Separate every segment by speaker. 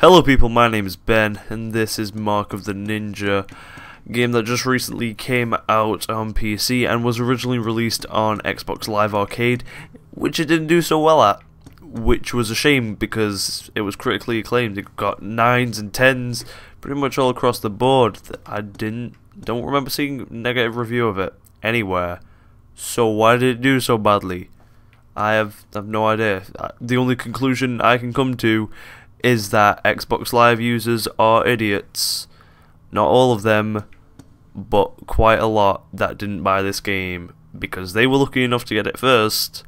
Speaker 1: Hello people, my name is Ben, and this is Mark of the Ninja, game that just recently came out on PC and was originally released on Xbox Live Arcade, which it didn't do so well at, which was a shame because it was critically acclaimed. It got 9s and 10s pretty much all across the board. I don't remember seeing a negative review of it anywhere, so why did it do so badly? I have no idea. The only conclusion I can come to is that Xbox Live users are idiots. Not all of them, but quite a lot that didn't buy this game because they were lucky enough to get it first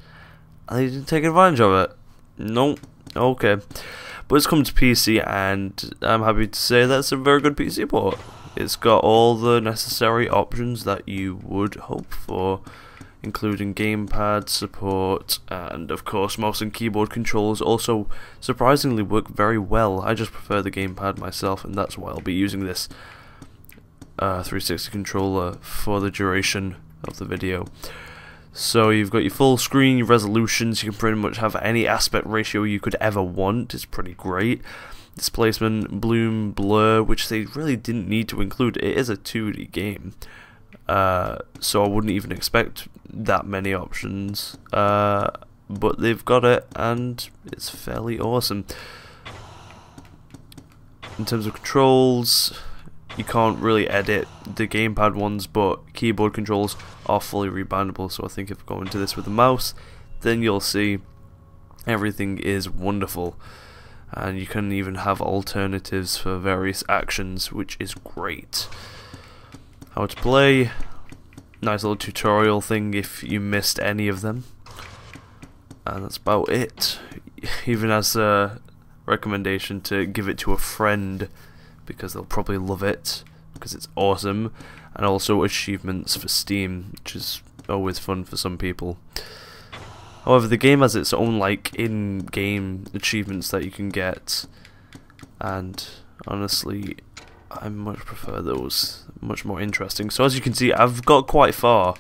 Speaker 1: and they didn't take advantage of it. No, okay. But it's come to PC and I'm happy to say that's a very good PC port. It's got all the necessary options that you would hope for, including gamepad support, and of course mouse and keyboard controls also surprisingly work very well. I just prefer the gamepad myself, and that's why I'll be using this 360 controller for the duration of the video. So you've got your full screen, your resolutions, you can pretty much have any aspect ratio you could ever want. It's pretty great. Displacement, bloom, blur, which they really didn't need to include. It is a 2D game. So I wouldn't even expect that many options, but they've got it and it's fairly awesome. In terms of controls, you can't really edit the gamepad ones, but keyboard controls are fully rebindable, so I think if I go into this with a mouse, then you'll see everything is wonderful, and you can even have alternatives for various actions, which is great. How to play, nice little tutorial thing if you missed any of them, and that's about it. Even as a recommendation to give it to a friend because they'll probably love it because it's awesome, and also achievements for Steam, which is always fun for some people. However, the game has its own like in-game achievements that you can get, and honestly I much prefer those, much more interesting. So as you can see, I've got quite far.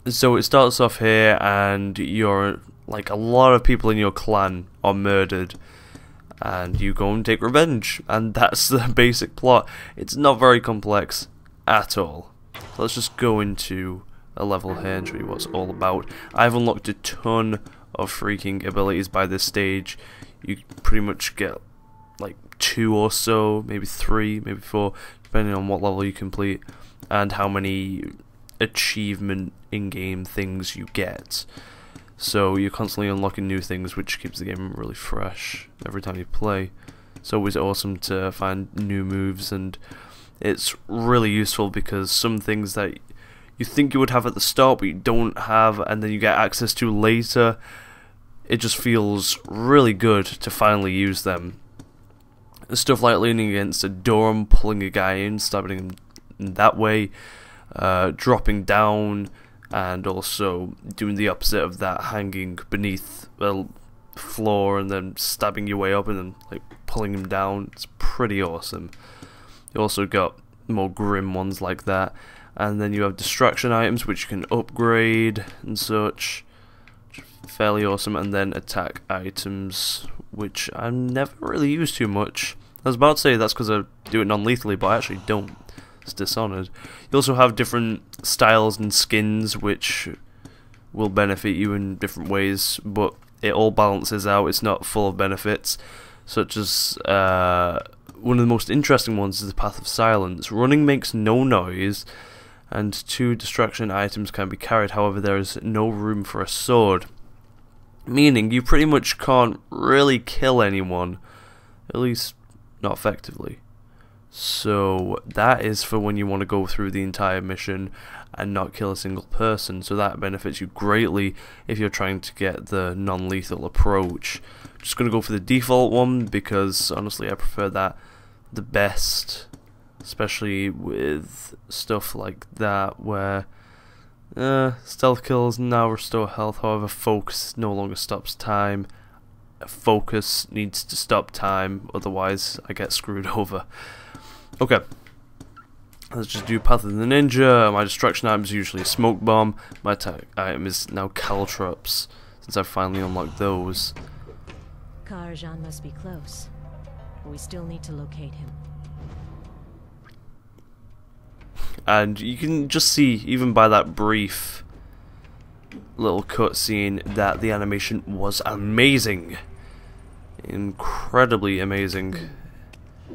Speaker 1: So it starts off here and you're like, a lot of people in your clan are murdered and you go and take revenge, and that's the basic plot. It's not very complex at all. So let's just go into a level here and show you what it's all about. I've unlocked a ton of freaking abilities by this stage. You pretty much get like 2 or so, maybe 3, maybe 4, depending on what level you complete and how many achievement in-game things you get. So you're constantly unlocking new things, which keeps the game really fresh every time you play. It's always awesome to find new moves, and it's really useful because some things that you think you would have at the start but you don't have, and then you get access to later, it just feels really good to finally use them. Stuff like leaning against a door and pulling a guy in, stabbing him that way, dropping down, and also doing the opposite of that, hanging beneath the floor and then stabbing your way up and then like pulling him down. It's pretty awesome. You also got more grim ones like that, and then you have distraction items which you can upgrade and such. Fairly awesome. And then attack items, which I never really use too much. I was about to say that's because I do it non-lethally, but I actually don't. It's Dishonored. You also have different styles and skins which will benefit you in different ways, but it all balances out. It's not full of benefits, such as one of the most interesting ones is the Path of Silence. Running makes no noise, and 2 distraction items can be carried. However, there is no room for a sword, meaning you pretty much can't really kill anyone, at least not effectively. So that is for when you want to go through the entire mission and not kill a single person, so that benefits you greatly if you're trying to get the non-lethal approach. I'm just going to go for the default one because honestly I prefer that the best, especially with stuff like that where stealth kills now restore health. However, focus no longer stops time. Focus needs to stop time, otherwise I get screwed over. Okay, let's just do Path of the Ninja. My distraction item is usually a smoke bomb. My attack item is now caltrops, since I've finally unlocked those.
Speaker 2: Karajan must be close, but we still need to locate him.
Speaker 1: And you can just see, even by that brief little cutscene, that the animation was amazing. Incredibly amazing.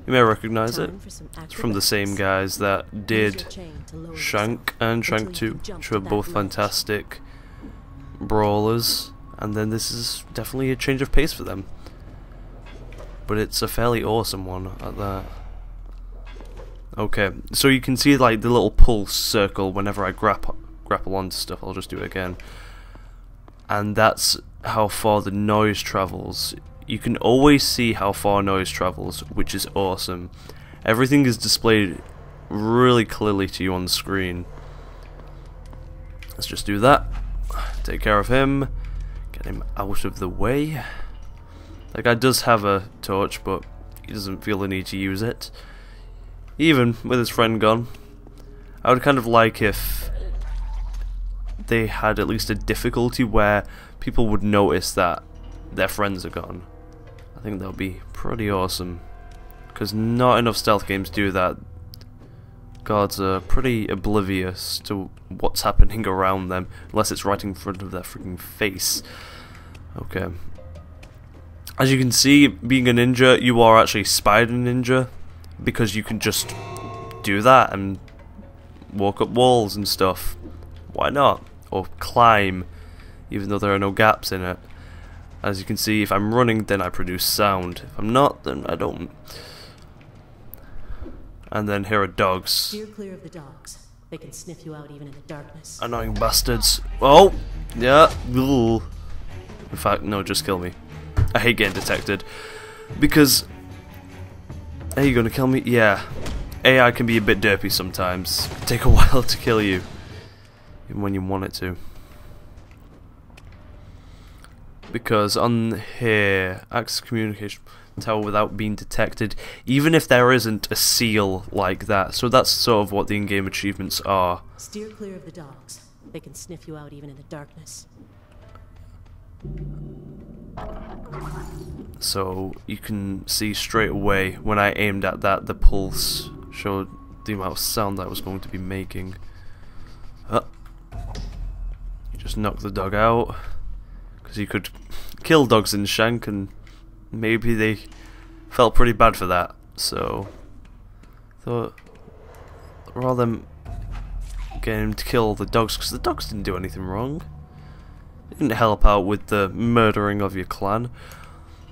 Speaker 1: You may recognize it. It's from the same guys that did Shank and Shank 2, which were both fantastic brawlers. And then this is definitely a change of pace for them. But it's a fairly awesome one at that. Okay, so you can see like the little pulse circle whenever I grapple onto stuff. I'll just do it again. And that's how far the noise travels. You can always see how far noise travels, which is awesome. Everything is displayed really clearly to you on the screen. Let's just do that. Take care of him. Get him out of the way. That guy does have a torch, but he doesn't feel the need to use it. Even with his friend gone. I would kind of like if they had at least a difficulty where people would notice that their friends are gone. I think that would be pretty awesome. Because not enough stealth games do that. Guards are pretty oblivious to what's happening around them, unless it's right in front of their freaking face. Okay. As you can see, being a ninja, you are actually Spider Ninja, because you can just do that and walk up walls and stuff. Why not? Or climb, even though there are no gaps in it. As you can see, if I'm running, then I produce sound. If I'm not, then I don't. And then here are dogs.
Speaker 2: Steer clear of the dogs. They can sniff you out even in the darkness.
Speaker 1: Annoying bastards. Oh! Yeah. Ugh. In fact, no, just kill me. I hate getting detected. Because... Are you gonna kill me? Yeah. AI can be a bit derpy sometimes. It can take a while to kill you. Even when you want it to. Because on here, access communication tower without being detected, even if there isn't a seal like that. So that's sort of what the in-game achievements are.
Speaker 2: Steer clear of the dogs. They can sniff you out even in the darkness.
Speaker 1: So you can see straight away when I aimed at that, the pulse showed the amount of sound that I was going to be making. You just knock the dog out. Because you could kill dogs in Shank, and maybe they felt pretty bad for that. So, thought rather than getting him to kill the dogs, because the dogs didn't do anything wrong. They didn't help out with the murdering of your clan.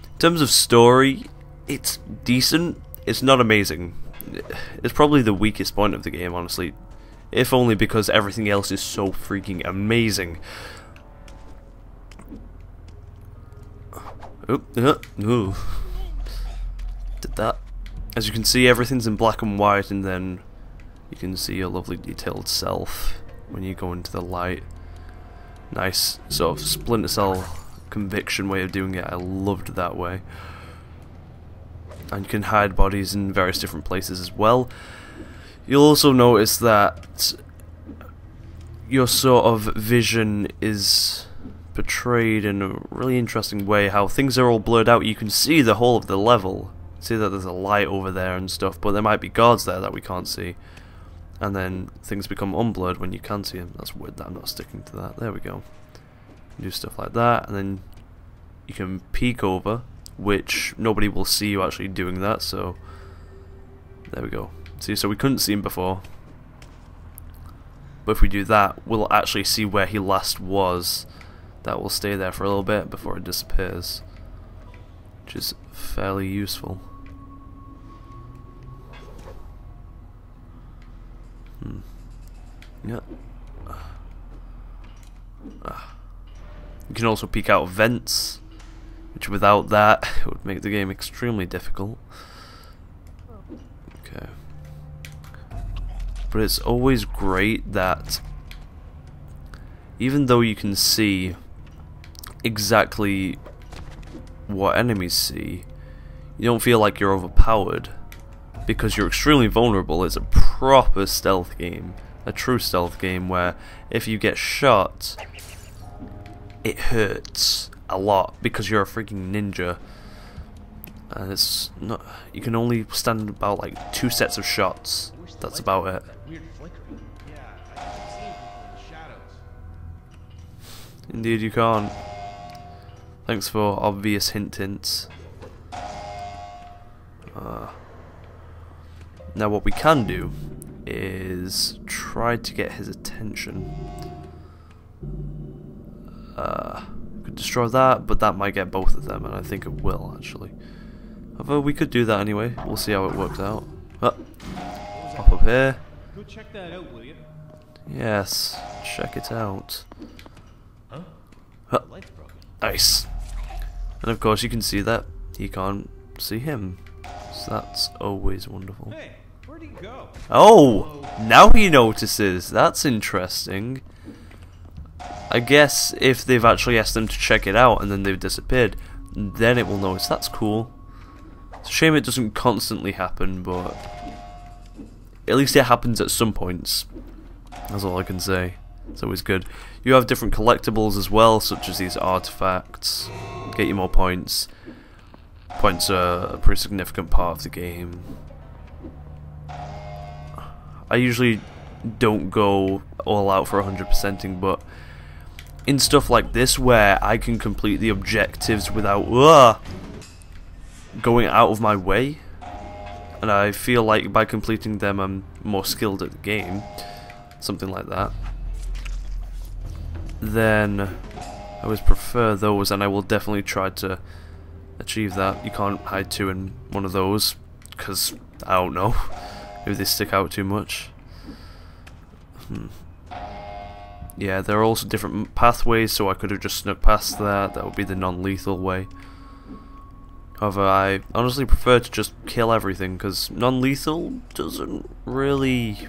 Speaker 1: In terms of story, it's decent. It's not amazing. It's probably the weakest point of the game, honestly. If only because everything else is so freaking amazing. Ooh. Did that. As you can see, everything's in black and white, and then you can see your lovely detailed self when you go into the light. Nice sort of Splinter Cell conviction way of doing it. I loved that way. And you can hide bodies in various different places as well. You'll also notice that your sort of vision is portrayed in a really interesting way, how things are all blurred out. You can see the whole of the level, see that there's a light over there and stuff, but there might be guards there that we can't see, and then things become unblurred when you can see them. That's weird that I'm not sticking to that. There we go. Do stuff like that, and then you can peek over, which nobody will see you actually doing that, so there we go. See, so we couldn't see him before, but if we do that, we'll actually see where he last was. That will stay there for a little bit before it disappears, which is fairly useful. Yeah. You can also peek out vents, which without that it would make the game extremely difficult. Okay. But it's always great that even though you can see exactly what enemies see, you don't feel like you're overpowered, because you're extremely vulnerable. It's a proper stealth game, a true stealth game, where if you get shot, it hurts a lot because you're a freaking ninja. And it's not. You can only stand about like 2 sets of shots. That's about it. Indeed, you can't. Thanks for obvious hints. Now, what we can do is try to get his attention. Could destroy that, but that might get both of them, and I think it will actually. However, we could do that anyway. We'll see how it works out. Hop up here.
Speaker 3: Go check that out, will you?
Speaker 1: Yes, check it out.
Speaker 3: Huh?
Speaker 1: Huh.
Speaker 3: The light's broken.
Speaker 1: Nice. And of course, you can see that he can't see him. So that's always wonderful.
Speaker 3: Hey, where'd he go?
Speaker 1: Oh, now he notices. That's interesting. I guess if they've actually asked them to check it out and then they've disappeared, then it will notice. That's cool. It's a shame it doesn't constantly happen, but at least it happens at some points. That's all I can say. It's always good. You have different collectibles as well, such as these artifacts. Get you more points. Points are a pretty significant part of the game. I usually don't go all out for 100%ing, but in stuff like this where I can complete the objectives without going out of my way, and I feel like by completing them I'm more skilled at the game, something like that, then I always prefer those, and I will definitely try to achieve that. You can't hide 2 in one of those, because I don't know, maybe they stick out too much. Yeah, there are also different pathways, so I could have just snuck past that. That would be the non-lethal way. However, I honestly prefer to just kill everything, because non-lethal doesn't really...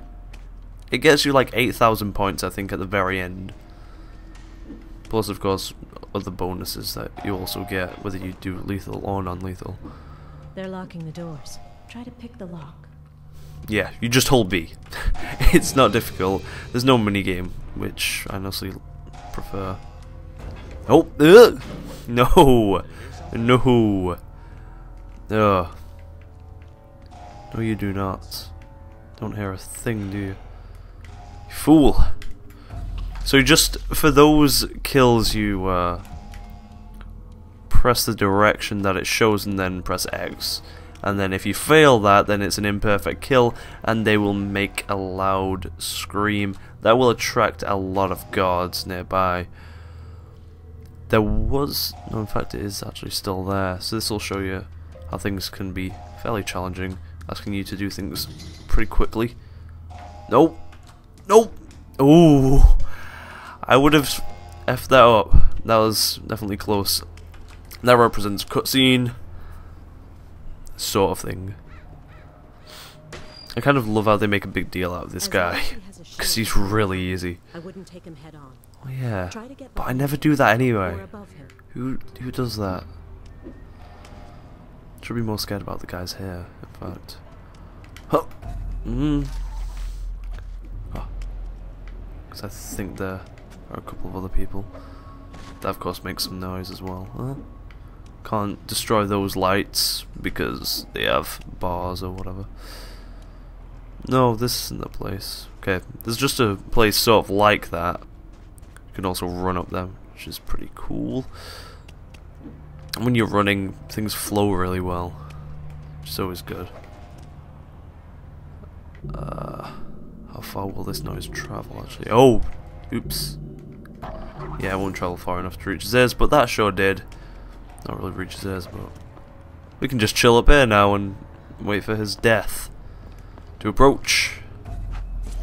Speaker 1: It gets you like 8,000 points, I think, at the very end. Plus, of course, other bonuses that you also get, whether you do lethal or non-lethal.
Speaker 2: They're locking the doors. Try to pick the lock.
Speaker 1: Yeah, you just hold B. It's not difficult. There's no minigame, which I honestly prefer. Oh, no, no, no, you do not. Don't hear a thing, do you? You fool. So just for those kills, you press the direction that it shows and then press X. And then if you fail that, then it's an imperfect kill, and they will make a loud scream that will attract a lot of guards nearby. There was... no, in fact it is actually still there, so this will show you how things can be fairly challenging, asking you to do things pretty quickly. Nope. Nope. Ooh. I would have effed that up. That was definitely close. That represents cutscene. Sort of thing. I kind of love how they make a big deal out of this guy, because he's really easy.
Speaker 2: I wouldn't take him head on.
Speaker 1: Oh yeah,
Speaker 2: Try to get
Speaker 1: but I never do that anyway.
Speaker 2: or above him.
Speaker 1: Who does that? Should be more scared about the guy's hair, in fact. Huh. Because I think there are a couple of other people. That of course makes some noise as well. Huh? Can't destroy those lights because they have bars or whatever. No, this isn't the place. Okay, there's just a place sort of like that. You can also run up them, which is pretty cool. And when you're running, things flow really well, which is always good. How far will this noise travel actually? Oh, oops. Yeah, it won't travel far enough to reach theirs, but that sure did. Not really reach theirs, but we can just chill up here now and wait for his death to approach.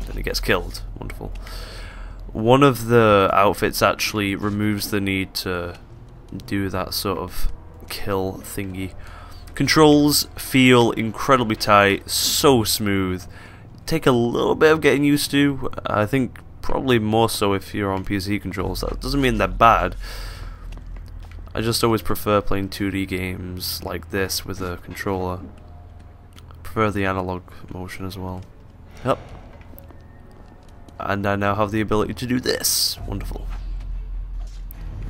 Speaker 1: Then he gets killed. Wonderful. One of the outfits actually removes the need to do that sort of kill thingy. Controls feel incredibly tight, so smooth. Take a little bit of getting used to. I think probably more so if you're on PC controls. That doesn't mean they're bad. I just always prefer playing 2D games like this with a controller. Prefer the analog motion as well. Yep. And I now have the ability to do this. Wonderful.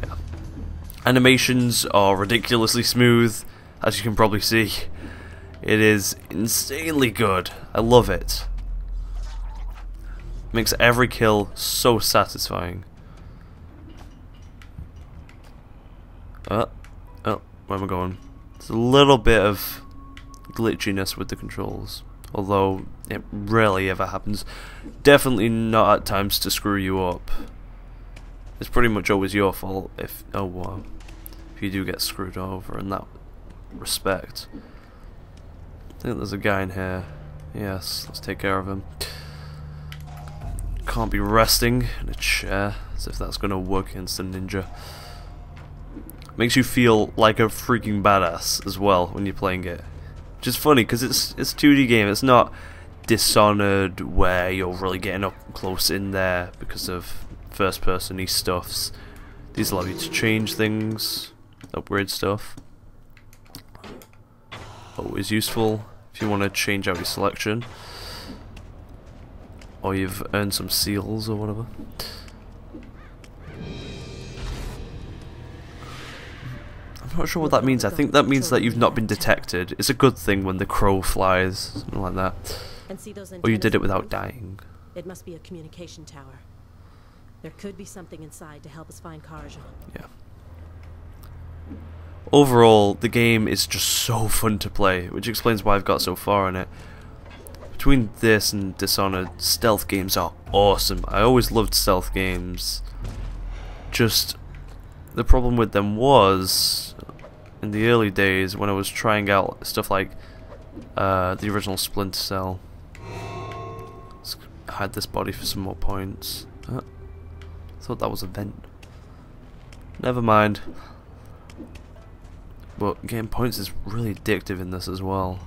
Speaker 1: Yeah. Animations are ridiculously smooth. as you can probably see. It is insanely good. I love it. Makes every kill so satisfying. Oh, where am I going? There's a little bit of glitchiness with the controls, although it rarely ever happens. Definitely not at times to screw you up. It's pretty much always your fault if if you do get screwed over in that respect. I think there's a guy in here. Yes, let's take care of him. Can't be resting in a chair, as if that's gonna work against a ninja. Makes you feel like a freaking badass as well when you're playing it. Which is funny because it's a 2D game. It's not Dishonored where you're really getting up close in there because of first-person-y stuffs. These allow you to change things, upgrade stuff. Always useful if you want to change out your selection, or you've earned some seals or whatever. I'm not sure what that means. I think that means that you've not been detected. It's a good thing when the crow flies, something like that. Or you did it without dying.
Speaker 2: It must be a communication tower. There could be something inside to help us find Karajan.
Speaker 1: Yeah. Overall, the game is just so fun to play, which explains why I've got so far in it. Between this and Dishonored, stealth games are awesome. I always loved stealth games. Just the problem with them was, in the early days when I was trying out stuff like the original Splinter Cell. Let's hide this body for some more points. Thought that was a vent. Never mind. But getting points is really addictive in this as well.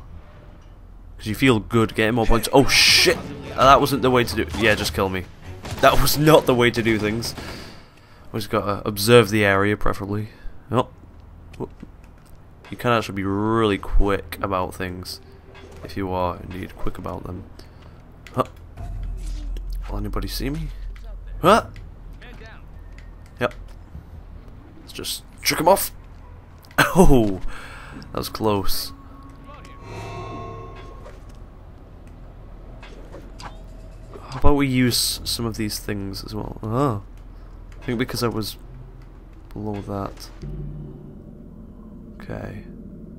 Speaker 1: Because you feel good getting more points. Oh shit! That wasn't the way to do it. Yeah, just kill me. That was not the way to do things. We just gotta observe the area, preferably. Oh. You can actually be really quick about things. If you are indeed quick about them. Huh. Will anybody see me? Huh? Yep. Let's just trick him off. Oh, that was close. How about we use some of these things as well? Oh, I think because I was below that. Okay.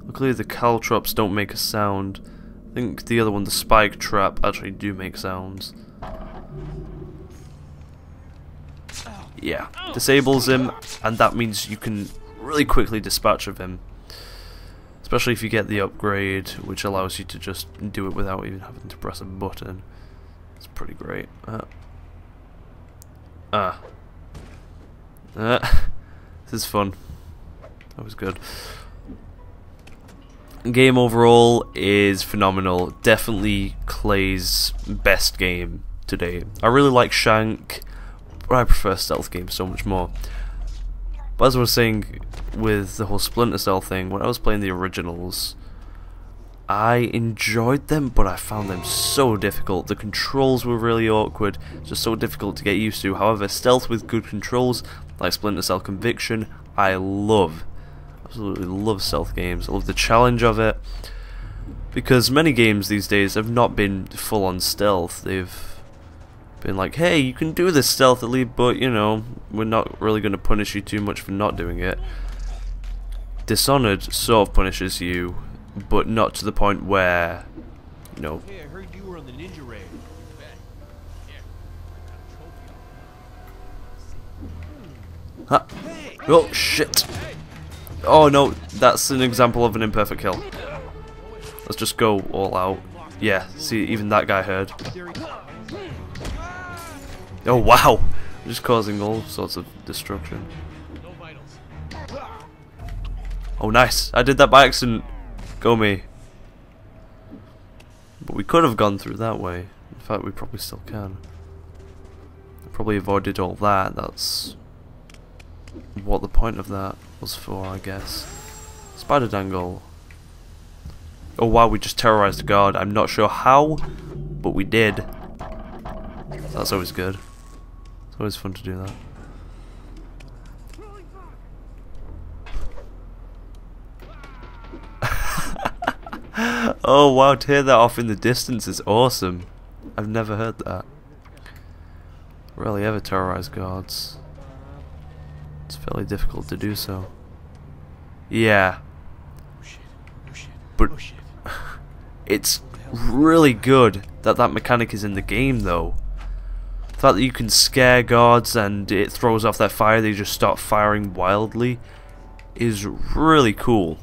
Speaker 1: Luckily the caltrops don't make a sound. I think the other one, the spike trap, actually do make sounds. Yeah, disables him, and that means you can really quickly dispatch of him. Especially if you get the upgrade, which allows you to just do it without even having to press a button. It's pretty great. This is fun. That was good. Game overall is phenomenal. Definitely Clay's best game today. I really like Shank, but I prefer stealth games so much more. But as I was saying with the whole Splinter Cell thing, when I was playing the originals, I enjoyed them, but I found them so difficult. The controls were really awkward, just so difficult to get used to. However, stealth with good controls, like Splinter Cell Conviction, I love. Absolutely love stealth games. I love the challenge of it, because many games these days have not been full on stealth. They've been like, hey, you can do this stealthily, but you know, we're not really going to punish you too much for not doing it. Dishonored sort of punishes you, but not to the point where, you know.
Speaker 3: Hey, I heard you were on the ninja raid.
Speaker 1: Huh. Oh shit. Oh no, that's an example of an imperfect kill. Let's just go all out. Yeah, see, even that guy heard. Oh wow, just causing all sorts of destruction. Oh nice, I did that by accident. Go me. But we could have gone through that way. In fact, we probably still can. Probably avoided all that. That's what the point of that was for, I guess. Spider dangle. Oh wow, we just terrorized a guard. I'm not sure how, but we did. That's always good. It's always fun to do that. Oh wow, to hear that off in the distance is awesome. I've never heard that. Rarely ever terrorize guards. It's fairly difficult to do so. Yeah. But it's really good that that mechanic is in the game though. The fact that you can scare guards and it throws off their fire, they just start firing wildly, is really cool.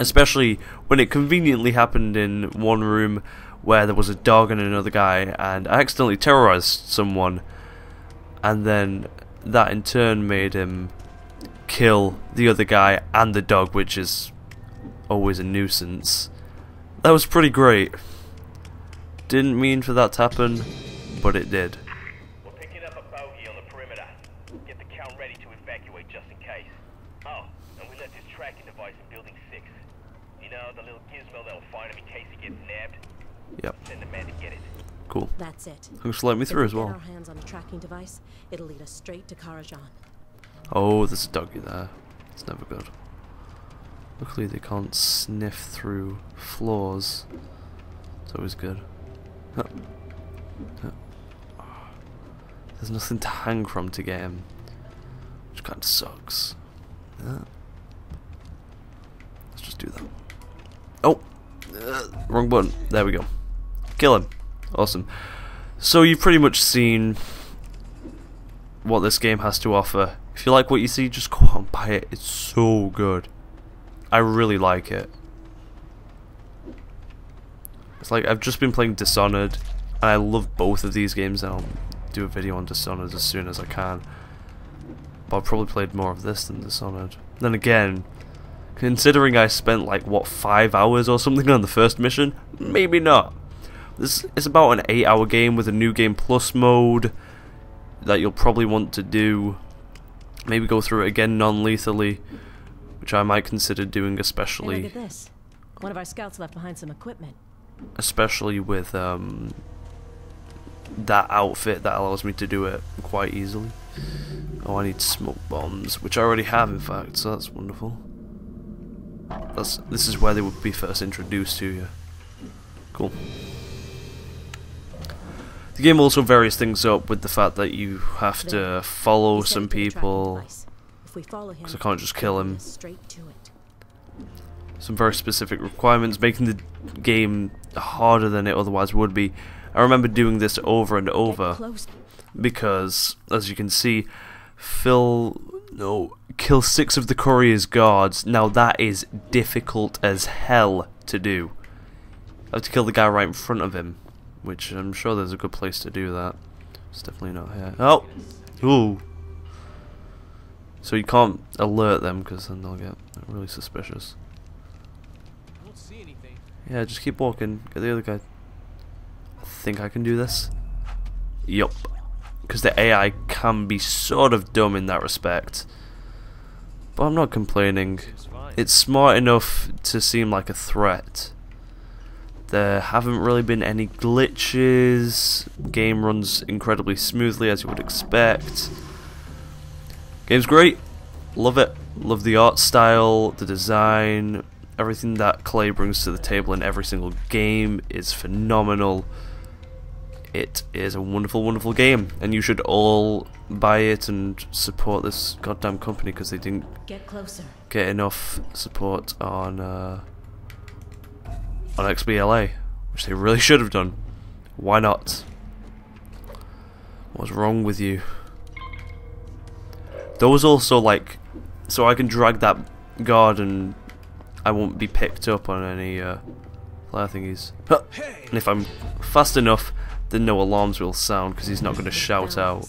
Speaker 1: Especially when it conveniently happened in one room where there was a dog and another guy, and I accidentally terrorized someone, and then that in turn made him kill the other guy and the dog, which is always a nuisance. That was pretty great. Didn't mean for that to happen, but it did.
Speaker 4: We're picking up a bogey on the perimeter. Get the count ready to evacuate just in case. Oh, and we left this tracking device in building 6. You know, the little gizmo that'll find him in case he gets nabbed?
Speaker 1: Yep.
Speaker 4: Send a man to get it.
Speaker 1: Cool.
Speaker 2: That's it.
Speaker 1: Thanks for letting me through as
Speaker 2: If we
Speaker 1: well.
Speaker 2: get our hands on the tracking device, it'll lead us straight to Karajan.
Speaker 1: Oh, there's a doggy there. It's never good. Luckily they can't sniff through floors. It's always good. Huh. Huh. There's nothing to hang from to get him, which kind of sucks. Let's just do that. Oh! Wrong button. There we go. Kill him. Awesome. So you've pretty much seen what this game has to offer. If you like what you see, just go out and buy it. It's so good. I really like it. It's like I've just been playing Dishonored, and I love both of these games, and I'll do a video on Dishonored as soon as I can. But I've probably played more of this than Dishonored. Then again, considering I spent like, what, 5 hours or something on the first mission? Maybe not. This is about an 8-hour game with a new game plus mode that you'll probably want to do. Maybe go through it again non-lethally, which I might consider doing,
Speaker 2: Hey,
Speaker 1: especially
Speaker 2: look at this. One of our scouts left behind some equipment.
Speaker 1: especially with that outfit that allows me to do it quite easily. Oh, I need smoke bombs, which I already have, in fact, so that's wonderful. This is where they would be first introduced to you. Cool. The game also varies things up with the fact that you have to follow
Speaker 2: He's
Speaker 1: some
Speaker 2: headed to the tracking
Speaker 1: people,
Speaker 2: device. If we follow him,
Speaker 1: because I can't just kill
Speaker 2: he'll lead
Speaker 1: him.
Speaker 2: us straight to it.
Speaker 1: Some very specific requirements, making the game harder than it otherwise would be. I remember doing this over and
Speaker 2: Get
Speaker 1: over
Speaker 2: close.
Speaker 1: because, as you can see, kill 6 of the courier's guards. Now that is difficult as hell to do. I have to kill the guy right in front of him, which I'm sure there's a good place to do that. It's definitely not here. Oh! Ooh! So you can't alert them because then they'll get really suspicious.
Speaker 3: I don't see anything.
Speaker 1: Yeah, just keep walking. Get the other guy. I think I can do this. Yup. Because the AI can be sort of dumb in that respect. But I'm not complaining.
Speaker 3: Seems fine.
Speaker 1: It's smart enough to seem like a threat. There haven't really been any glitches. Game runs incredibly smoothly, as you would expect. Game's great. Love it. Love the art style, the design, everything that Clay brings to the table in every single game is phenomenal. It is a wonderful, wonderful game, and you should all buy it and support this goddamn company because they didn't
Speaker 2: Get closer.
Speaker 1: get enough support on XBLA, which they really should have done. Why not? What's wrong with you? Those also, like, so I can drag that guard and I won't be picked up on any flare thingies. Huh. And if I'm fast enough, then no alarms will sound because he's not going to shout out.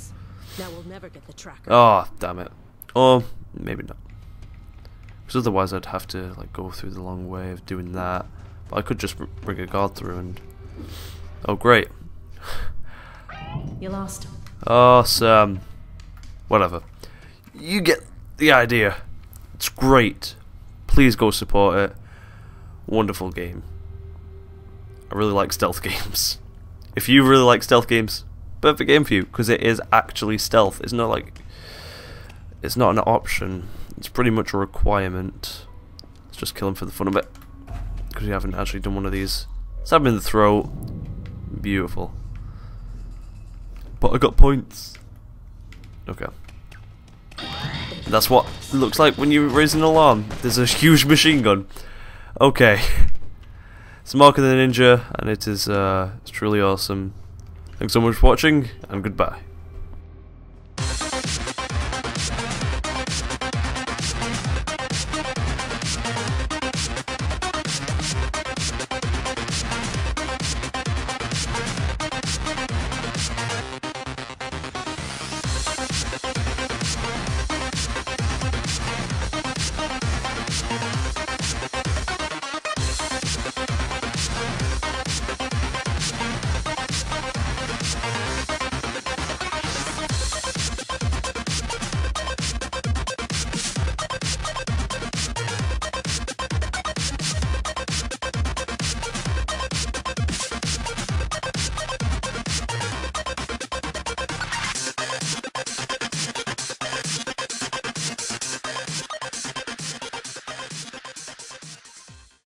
Speaker 2: Now we'll never get the tracker.
Speaker 1: Oh, damn it. Or maybe not. Because otherwise I'd have to like go through the long way of doing that. But I could just bring a guard through and... Oh, great.
Speaker 2: You lost him.
Speaker 1: Awesome. Whatever. You get the idea. It's great. Please go support it. Wonderful game. I really like stealth games. If you really like stealth games, perfect game for you, because it is actually stealth. It's not like... It's not an option. It's pretty much a requirement. Let's just kill him for the fun of it. because we haven't actually done one of these. Stab him in the throat. Beautiful. But I got points. Okay. That's what it looks like when you raise an alarm. There's a huge machine gun. Okay. It's Mark of the Ninja, and it is it's truly awesome. Thanks so much for watching, and goodbye.